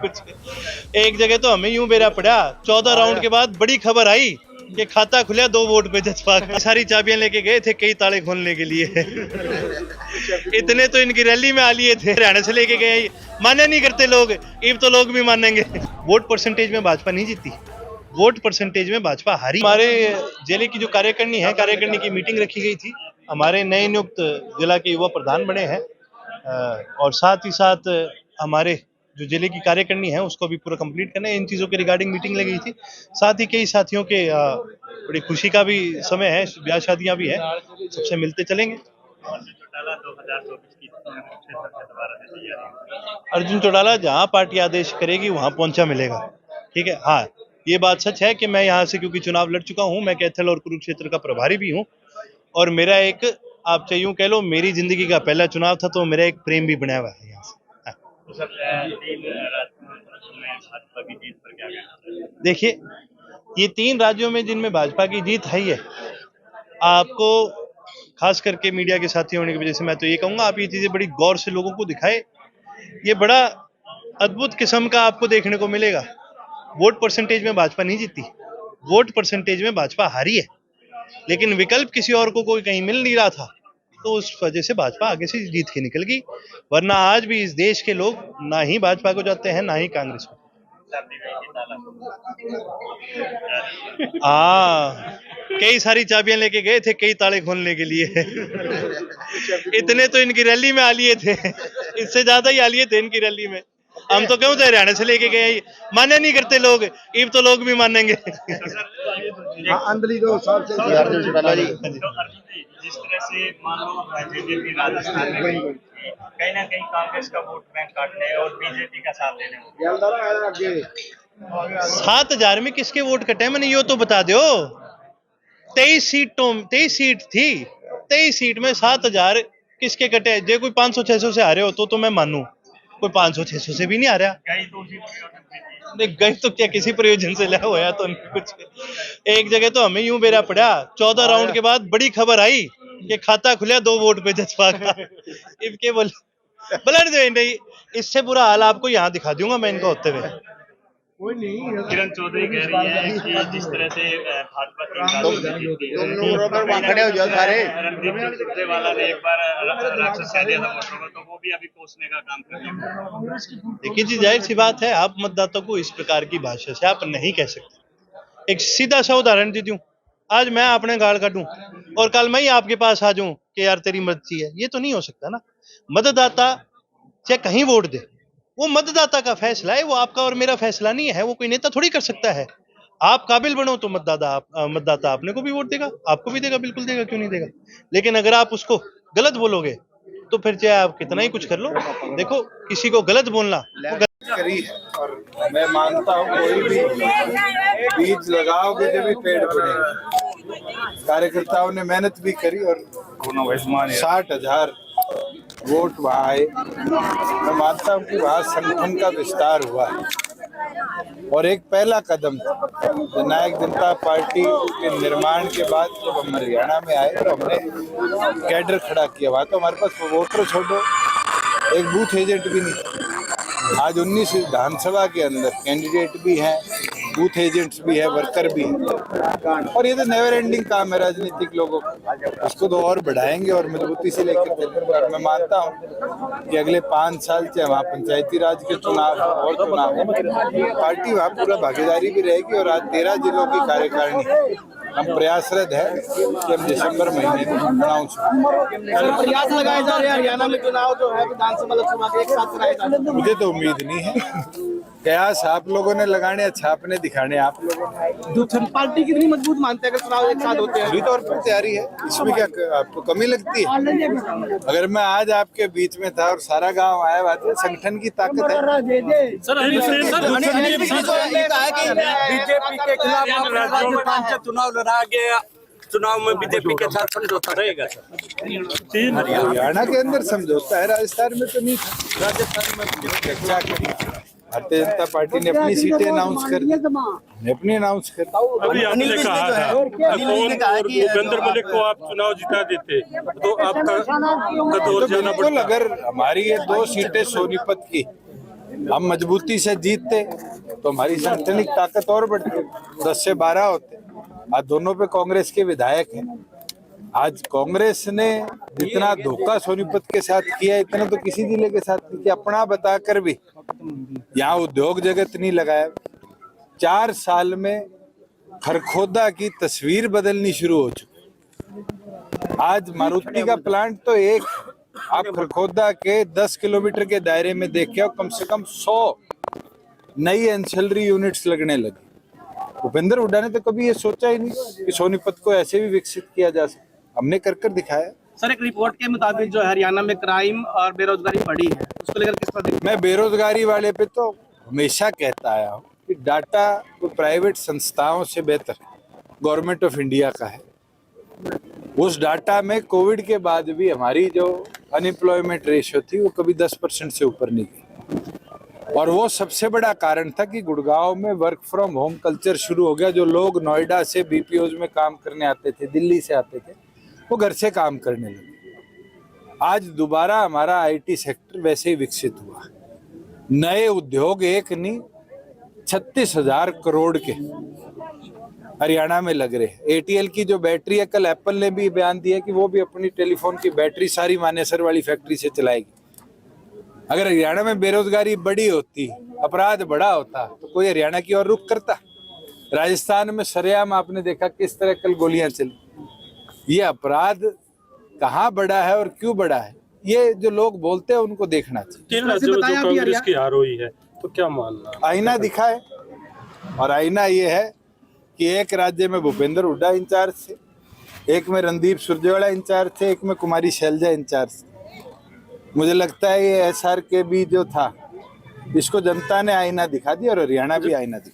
कुछ एक जगह तो हमें यूं बेरा पड़ा, 14 राउंड के बाद बड़ी खबर आई कि खाता खुला 2 वोट पे जसपा का। सारी चाबियां लेके गए थे कई ताले खोलने के लिए। इतने तो इनकी रैली में आ लिए थे, हरियाणा से लेके गए, माने नहीं करते लोग, अब तो लोग भी मानेंगे। वोट परसेंटेज में भाजपा नहीं जीती, वोट परसेंटेज में भाजपा हारी। हमारे जिले की जो कार्यकारिणी है, कार्यकारिणी की मीटिंग रखी गई थी। हमारे नए नियुक्त जिला के युवा प्रधान बने हैं और साथ ही साथ हमारे जो जिले की कार्यकारिणी है उसको भी पूरा कंप्लीट करना है। इन चीज़ों के रिगार्डिंग मीटिंग लगी थी। साथ ही कई साथियों के बड़ी खुशी का भी समय है, ब्याह शादियां भी है, सबसे मिलते चलेंगे। अर्जुन चौटाला जहां पार्टी आदेश करेगी वहां पहुंचा मिलेगा, ठीक है। हाँ, ये बात सच है कि मैं यहाँ से क्योंकि चुनाव लड़ चुका हूँ, मैं कैथल और कुरुक्षेत्र का प्रभारी भी हूँ और मेरा एक, आप चाहे यूं कह लो, मेरी जिंदगी का पहला चुनाव था, तो मेरा एक प्रेम भी बना हुआ है यहाँ से। देखिए, ये 3 राज्यों में जिनमें भाजपा की जीत है, ये आपको खास करके मीडिया के साथी होने की वजह से मैं तो ये कहूंगा, आप ये चीजें बड़ी गौर से लोगों को दिखाए। ये बड़ा अद्भुत किस्म का आपको देखने को मिलेगा। वोट परसेंटेज में भाजपा नहीं जीती, वोट परसेंटेज में भाजपा हारी है, लेकिन विकल्प किसी और को कोई कहीं मिल नहीं रहा था, तो उस वजह से भाजपा आगे से जीत के निकल गई। वरना आज भी इस देश के लोग ना ही भाजपा को जाते हैं ना ही कांग्रेस को। हाँ, कई सारी चाबियां लेके गए थे कई ताले खोलने के लिए। इतने तो इनकी रैली में आ लिए थे, इससे ज्यादा ही आ लिए थे इनकी रैली में। हम तो क्यों हरियाणा से लेके गए, माने नहीं करते लोग, अब तो लोग भी मानेंगे। जिस तरह से मान लो बीजेपी राजस्थान में कहीं ना कहीं कांग्रेस का वोट बैंक काटने और बीजेपी का साथ देने, 7,000 में किसके वोट कटे, मैंने ये तो बता दो। 23 सीट थी, 23 सीट में 7,000 किसके कटे? जो कोई 500-600 से आ रहे हो तो मैं मानू, कोई 500-600 से भी नहीं आ रहा। गई तो क्या किसी प्रयोजन से लिया हुआ तो नहीं कुछ। एक जगह तो हमें यूं बेरा पड़ा, 14 राउंड के बाद बड़ी खबर आई कि खाता खुला 2 वोट पे जसपा का। इनके बोला नहीं, इससे बुरा हाल आपको यहाँ दिखा दूंगा मैं इनको होते हुए। किरण चौधरी कह रही है कि जिस तरह से भाजपा रणदीप सुरजेवाला ने एक बार राक्षस कह दिया था वोटरों को, तो वो भी अभी कोसने का काम कर रहे हैं। देखिए जी, जाहिर सी बात है, आप मतदाता को इस प्रकार की भाषा से आप नहीं कह सकते। एक सीधा सा उदाहरण दे दूं, आज मैं अपने गाल काटूं और कल मैं ही आपके पास आ जाऊं कि यार तेरी मदद चाहिए, ये तो नहीं हो सकता ना। मतदाता चाहे कहीं वोट दे, वो मतदाता का फैसला है, वो आपका और मेरा फैसला नहीं है, वो कोई नेता थोड़ी कर सकता है। आप काबिल बनो तो मतदाता अपने को भी वोट देगा, आपको भी देगा, बिल्कुल देगा, क्यों नहीं देगा। लेकिन अगर आप उसको गलत बोलोगे तो फिर चाहे आप कितना ही कुछ कर लो, देखो किसी को गलत बोलना करी है। और मैं मानता हूँ कोई भी बीज लगाओगे जब भी पेड़ बढ़ेगा। कार्यकर्ताओं ने मेहनत भी करी और 60,000 वोट वहाँ आए। मैं मानता हूँ कि वहाँ संगठन का विस्तार हुआ है और एक पहला कदम जननायक जनता पार्टी के निर्माण के बाद जब हम हरियाणा में आए तो हमने कैडर खड़ा किया। वहाँ तो हमारे पास वोटर छोड़ो एक बूथ एजेंट भी नहीं। आज 19 विधानसभा के अंदर कैंडिडेट भी हैं, बूथ एजेंट्स भी है, वर्कर भी है, और ये तो नेवर एंडिंग काम है राजनीतिक लोगों को। इसको तो और बढ़ाएंगे और मजबूती से लेकर चलेंगे। और मैं मानता हूँ कि अगले 5 साल से वहाँ पंचायती राज के चुनाव और चुनाव पार्टी वहाँ पूरा भागीदारी भी रहेगी। और आज 13 जिलों की कार्यकारिणी हम प्रयासरत है कि हम दिसंबर महीने में अनाउंस प्रयास लगाए जा रहे हैं हरियाणा में चुनाव जो है विधानसभा लोकसभा के एक साथ कराए जा रहे हैं। मुझे तो उम्मीद नहीं है। प्रयास आप लोगों ने लगाने, छापने दिखाने आप लोगों ने। पार्टी कितनी मजबूत मानते हैं अगर चुनाव एक साथ होते हैं? पूरी तौर पर तैयारी है, इसमें क्या आपको कमी लगती है? अगर मैं आज आपके बीच में था और सारा गांव आया, बात है संगठन की ताकत है। बीजेपी के खिलाफ राजस्थान से चुनाव लड़ा गया, चुनाव में बीजेपी के साथ समझौता रहेगा सर? हरियाणा के अंदर समझौता है, राजस्थान में तो नहीं था। राजस्थान में चर्चा करी, भारतीय जनता पार्टी ने अपनी सीटें अनाउंस कर दी, अपनी अनाउंस कर दी। अभी आपने कहा था भूपेंद्र मलिक को आप चुनाव जिता देते तो आपका तो बिल्कुल, अगर हमारी ये 2 सीटें सोनीपत की हम मजबूती से जीतते तो हमारी सांगठनिक ताकत और बढ़ती, 10 से 12 होते। आज दोनों पे कांग्रेस के विधायक हैं। आज कांग्रेस ने जितना धोखा सोनीपत के साथ किया इतना तो किसी जिले के साथ नहीं किया। अपना बताकर भी यहाँ उद्योग जगत नहीं लगाया। 4 साल में खरखोदा की तस्वीर बदलनी शुरू हो चुकी। आज मारुति का प्लांट तो एक, आप खरखोदा के 10 किलोमीटर के दायरे में देखे कम से कम 100 नई एंसिलरी यूनिट्स लगने लगे। भूपेंद्र हुड्डा ने तो कभी ये सोचा ही नहीं कि सोनीपत को ऐसे भी विकसित किया जा सकता। हमने कर दिखाया। सर, एक रिपोर्ट के मुताबिक जो हरियाणा में क्राइम और बेरोजगारी बढ़ी है, उसको लेकर किस तरह देखते हैं? मैं बेरोजगारी वाले पे तो हमेशा कहता आया हूँ कि डाटा तो प्राइवेट संस्थाओं से बेहतर गवर्नमेंट ऑफ इंडिया का है। उस डाटा में कोविड के बाद भी हमारी जो अनएम्प्लॉयमेंट रेशियो थी वो कभी 10% से ऊपर नहीं गई, और वो सबसे बड़ा कारण था कि गुड़गांव में वर्क फ्रॉम होम कल्चर शुरू हो गया। जो लोग नोएडा से बीपीओज में काम करने आते थे, दिल्ली से आते थे, वो घर से काम करने लगे। आज दोबारा हमारा आईटी सेक्टर वैसे ही विकसित हुआ। नए उद्योग एक नहीं 36,000 करोड़ के हरियाणा में लग रहे हैं। एटीएल की जो बैटरी है, कल एप्पल ने भी बयान दिया कि वो भी अपनी टेलीफोन की बैटरी सारी मानेसर वाली फैक्ट्री से चलाएगी। अगर हरियाणा में बेरोजगारी बड़ी होती, अपराध बड़ा होता, तो कोई हरियाणा की ओर रुख करता? राजस्थान में सरेआम आपने देखा किस तरह कल गोलियां चली। ये अपराध कहाँ बड़ा है और क्यों बड़ा है, ये जो लोग बोलते हैं उनको देखना चाहिए। 3 राज्यों में जो कांग्रेस की हार हुई है, तो क्या मानना? आईना दिखा है, और आईना ये है कि एक राज्य में भूपेंद्र हुड्डा इंचार्ज थे, एक में रणदीप सुरजेवाला इंचार्ज थे, एक में कुमारी शैलजा इंचार्ज थे। मुझे लगता है ये SRKB जो था, इसको जनता ने आईना दिखा दिया और हरियाणा भी आईना दिखा।